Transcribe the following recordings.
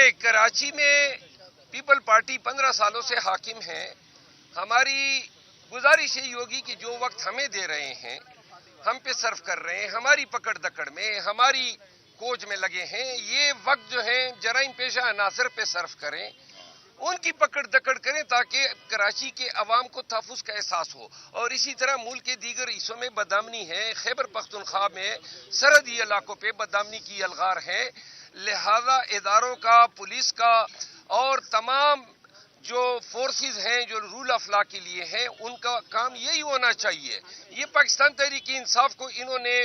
دیکھیے کراچی میں people party 15 سالوں سے حاکم ہے. ہماری گزارش ہے یوگی کہ جو وقت ہمیں دے رہے ہیں ہم پہ صرف کر رہے ہیں, ہماری پکڑ دکڑ میں, ہماری کوچ میں لگے ہیں, یہ وقت جو ہے جرائم پیشہ عناصر پہ صرف کریں, ان کی پکڑ دکڑ کریں تاکہ کراچی کے عوام کو تحفظ کا احساس ہو. اور اسی طرح ملک کے دیگر حصوں میں بدامنی ہے, خیبر پختونخوا میں سرحدی علاقوں پہ بدامنی کی الغار ہے. لہذا اداروں کا, پولیس کا اور تمام جو فورسز ہیں جو رول آف لا کے لیے ہیں ان کا کام یہی ہونا چاہیے. یہ پاکستان تحریک انصاف کو انہوں نے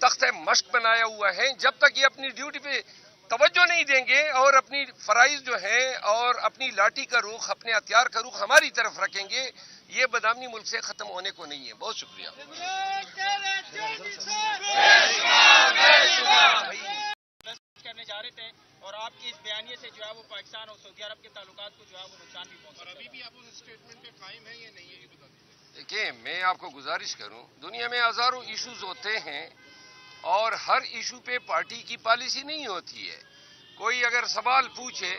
تخت مشق بنایا ہوا ہے. جب تک یہ اپنی ڈیوٹی پہ توجہ نہیں دیں گے اور اپنی فرائض جو ہیں اور اپنی لاٹھی کا رخ, اپنے ہتھیار کا رخ ہماری طرف رکھیں گے, یہ بدامنی ملک سے ختم ہونے کو نہیں ہے. بہت شکریہ. کرنے جا رہے تھے اور آپ کی اس بیانیے سے جو ہے وہ پاکستان اور سعودی عرب کے تعلقات کو جو ہے وہ نقصان بھی پہنچا. اور ابھی بھی آپ اس اسٹیٹمنٹ پہ قائم ہیں یا نہیں ہے, یہ بتا دیجیے. دیکھیں, میں آپ کو گزارش کروں, دنیا میں ہزاروں ایشوز ہوتے ہیں اور ہر ایشو پہ پارٹی کی پالیسی نہیں ہوتی ہے. کوئی اگر سوال پوچھے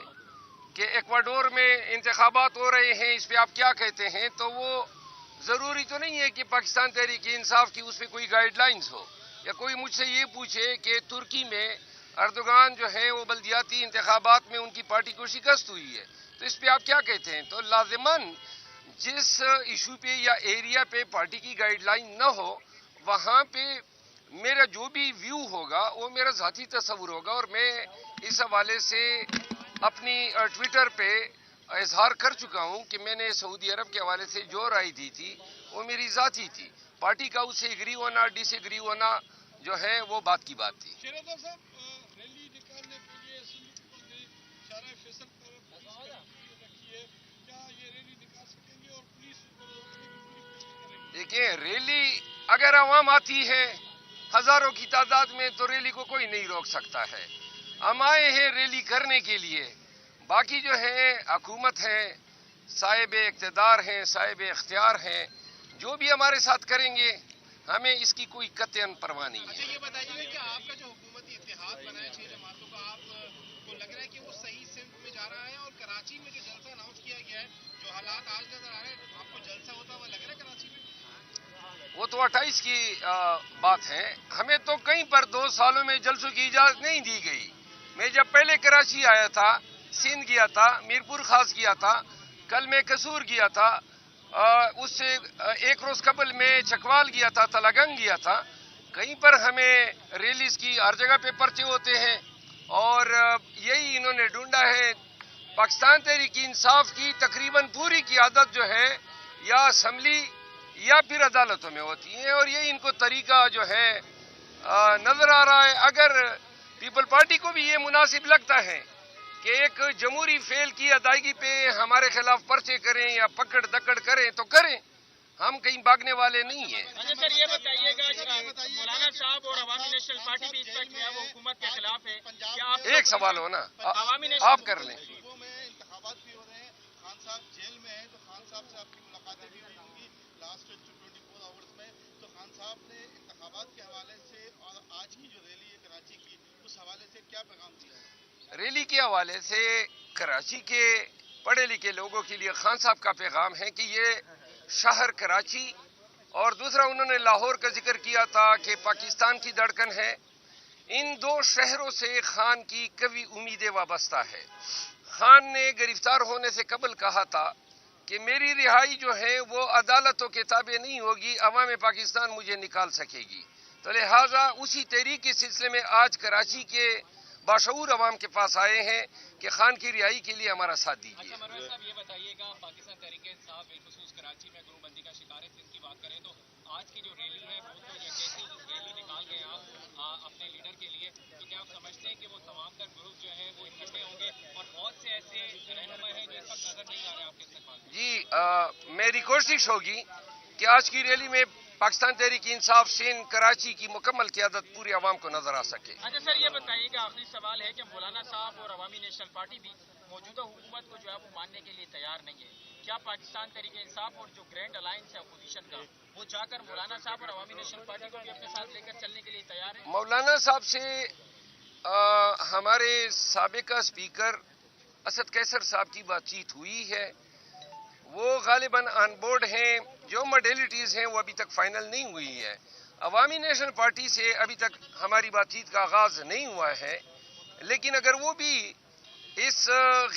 کہ ایکواڈور میں انتخابات ہو رہے ہیں اس پہ آپ کیا کہتے ہیں, تو وہ ضروری تو نہیں ہے کہ پاکستان تحریک انصاف کی اس پہ کوئی گائیڈ لائنز ہو. یا کوئی مجھ سے یہ پوچھے کہ ترکی میں اردوغان جو ہے وہ بلدیاتی انتخابات میں ان کی پارٹی کو شکست ہوئی ہے, تو اس پہ آپ کیا کہتے ہیں. تو لازماً جس ایشو پہ یا ایریا پہ پارٹی کی گائیڈ لائن نہ ہو وہاں پہ میرا جو بھی ویو ہوگا وہ میرا ذاتی تصور ہوگا. اور میں اس حوالے سے اپنی ٹویٹر پہ اظہار کر چکا ہوں کہ میں نے سعودی عرب کے حوالے سے جو رائے دی تھی وہ میری ذاتی تھی. پارٹی کا اس سے ایگری ہونا, ڈس ایگری ہونا جو ہے وہ بات کی بات تھی. ریلی نکالنے کے لیے شارع فیصل پر رکھی ہے, کیا یہ ریلی نکال سکیں گے اور پولیس دیکھیں, ریلی اگر عوام آتی ہے ہزاروں کی تعداد میں تو ریلی کو کوئی نہیں روک سکتا ہے. ہم آئے ہیں ریلی کرنے کے لیے. باقی جو ہے حکومت ہے, صاحب اقتدار ہیں, صاحب اختیار ہیں, جو بھی ہمارے ساتھ کریں گے ہمیں اس کی کوئی قطعاً پرواہ نہیں ہے. اچھا یہ بتائیے کہ آپ کا جو حکومتی اتحاد بنا ہے 6 جماعتوں کا, آپ کو لگ رہا ہے کہ وہ صحیح سمت میں جا رہا ہے؟ اور کراچی میں جو جلسہ اناؤنس کیا گیا ہے, جو حالات آج نظر آ رہے ہیں, آپ کو جلسہ ہوتا ہوا لگ رہا ہے کراچی میں؟ وہ تو 28 کی بات ہے. ہمیں تو کہیں پر 2 سالوں میں جلسوں کی اجازت نہیں دی گئی. میں جب پہلے کراچی آیا تھا, سندھ گیا تھا, میرپور خاص گیا تھا, کل میں قصور گیا تھا, اس سے ایک روز قبل میں چکوال گیا تھا, تلاگنگ گیا تھا. کہیں پر ہمیں ریلیز کی ہر جگہ پہ پرچے ہوتے ہیں اور یہی انہوں نے ڈھونڈا ہے. پاکستان تحریک انصاف کی تقریباً پوری قیادت جو ہے یا اسمبلی یا پھر عدالتوں میں ہوتی ہیں اور یہ ان کو طریقہ جو ہے نظر آ رہا ہے. اگر پیپل پارٹی کو بھی یہ مناسب لگتا ہے کہ ایک جمہوری فعل کی ادائیگی پہ ہمارے خلاف پرچے کریں یا پکڑ دکڑ کریں تو کریں, ہم کہیں بھاگنے والے نہیں ہیں. اچھا سر یہ بتائیے گا, مولانا صاحب اور عوامی نیشنل پارٹی بھی اس وقت جو ہے وہ حکومت کے خلاف ہے, کیا آپ ایک سوال ہو نا, آپ کر لیں. صوبوں میں انتخابات بھی ہو رہے ہیں, خان صاحب جیل میں ہیں, تو خان صاحب سے آپ کی ملاقاتیں بھی ہوئی ہوں گی لاسٹ 24 آورس میں, تو خان صاحب نے انتخابات کے حوالے سے اور آج کی جو ریلی ہے کراچی کی اس حوالے سے کیا پیغام دیا ہے؟ ریلی کے حوالے سے کراچی کے پڑھے لکھے لوگوں کے لیے خان صاحب کا پیغام ہے کہ یہ شہر کراچی, اور دوسرا انہوں نے لاہور کا ذکر کیا تھا کہ پاکستان کی دھڑکن ہے. ان 2 شہروں سے خان کی قوی امیدیں وابستہ ہے. خان نے گرفتار ہونے سے قبل کہا تھا کہ میری رہائی جو ہے وہ عدالتوں کے تابع نہیں ہوگی, عوام پاکستان مجھے نکال سکے گی. تو لہٰذا اسی تحریک کے سلسلے میں آج کراچی کے باشعور عوام کے پاس آئے ہیں کہ خان کی رہائی کے لیے ہمارا ساتھ دیجیے. اچھا مروان صاحب یہ بتائیے گا, پاکستان تحریک انصاف بالخصوص کراچی میں گروہ بندی کا شکار ہے, ان کی بات کریں تو آج کی جو ریلی ہے وہ تو کیسی ریلی نکال گئے آپ اپنے لیڈر کے لیے, تو کیا آپ سمجھتے ہیں کہ وہ تمام تر گروپ جو ہے وہ اکٹھے ہوں گے؟ اور بہت سے ایسے رہنما ہیں جو اس وقت نظر نہیں آ رہے آپ کے استقبال میں. جی, میری کوشش ہوگی کہ آج کی ریلی میں پاکستان تحریک انصاف سندھ کراچی کی مکمل قیادت پوری عوام کو نظر آ سکے. اچھا سر یہ بتائیے گا, آخری سوال ہے کہ مولانا صاحب اور عوامی نیشنل پارٹی بھی موجودہ حکومت کو جو ہے وہ ماننے کے لیے تیار نہیں ہے. کیا پاکستان تحریک انصاف اور جو گرینڈ الائنس ہے اپوزیشن کا, وہ جا کر مولانا صاحب اور عوامی نیشنل پارٹی کو بھی اپنے ساتھ لے کر چلنے کے لیے تیار ہے؟ مولانا صاحب سے ہمارے سابقہ اسپیکر اسد کیسر صاحب کی بات چیت ہوئی ہے، وہ غالباً آن بورڈ ہیں، جو موڈیلٹیز ہیں وہ ابھی تک فائنل نہیں ہوئی ہے۔ عوامی نیشنل پارٹی سے ابھی تک ہماری بات چیت کا آغاز نہیں ہوا ہے، لیکن اگر وہ بھی اس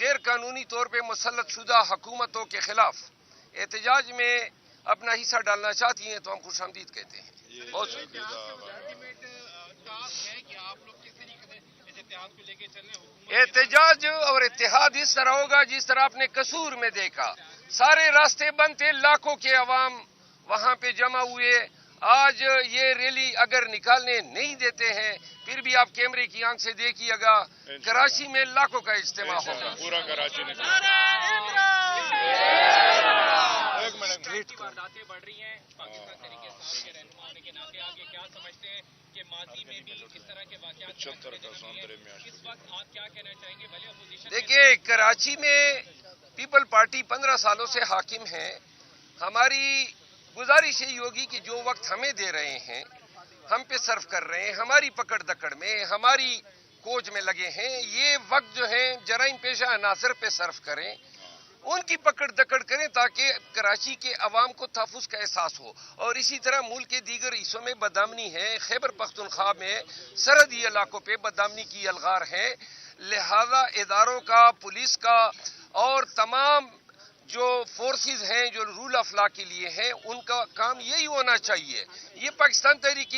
غیر قانونی طور پہ مسلط شدہ حکومتوں کے خلاف احتجاج میں اپنا حصہ ڈالنا چاہتی ہیں تو ہم خوش آمدید کہتے ہیں۔ بہت شکریہ۔ احتجاج اور اتحاد اس طرح ہوگا جس طرح آپ نے قصور میں دیکھا، سارے راستے بند تھے، لاکھوں کے عوام وہاں پہ جمع ہوئے۔ آج یہ ریلی اگر نکالنے نہیں دیتے ہیں پھر بھی آپ کیمرے کی آنکھ سے دیکھیے گا، کراچی میں لاکھوں کا اجتماع ہوگا۔ پورا کراچی وارداتیں بڑھ رہی ہیں، پاکستان تحریک انصاف کے رہنما ہونے کے ناطے آگے کیا سمجھتے ہیں کہ ماضی میں بھی اس طرح کے واقعات اس وقت آپ کیا کہنا چاہیں گے؟ بھلے اپوزیشن دیکھیے، کراچی میں پیپل پارٹی 15 سالوں سے حاکم ہے۔ ہماری گزارش ہے یوگی کہ جو وقت ہمیں دے رہے ہیں، ہم پہ صرف کر رہے ہیں، ہماری پکڑ دکڑ میں، ہماری کوچ میں لگے ہیں، یہ وقت جو ہیں جرائم پیشہ عناصر پہ صرف کریں، ان کی پکڑ دکڑ کریں تاکہ کراچی کے عوام کو تحفظ کا احساس ہو۔ اور اسی طرح ملک کے دیگر حصوں میں بدامنی ہے، خیبر پختونخوا میں سرحدی علاقوں پہ بدامنی کی الغار ہے، لہذا اداروں کا، پولیس کا اور تمام جو فورسز ہیں جو رول آف لا کے لیے ہیں، ان کا کام یہی ہونا چاہیے۔ یہ پاکستان تحریک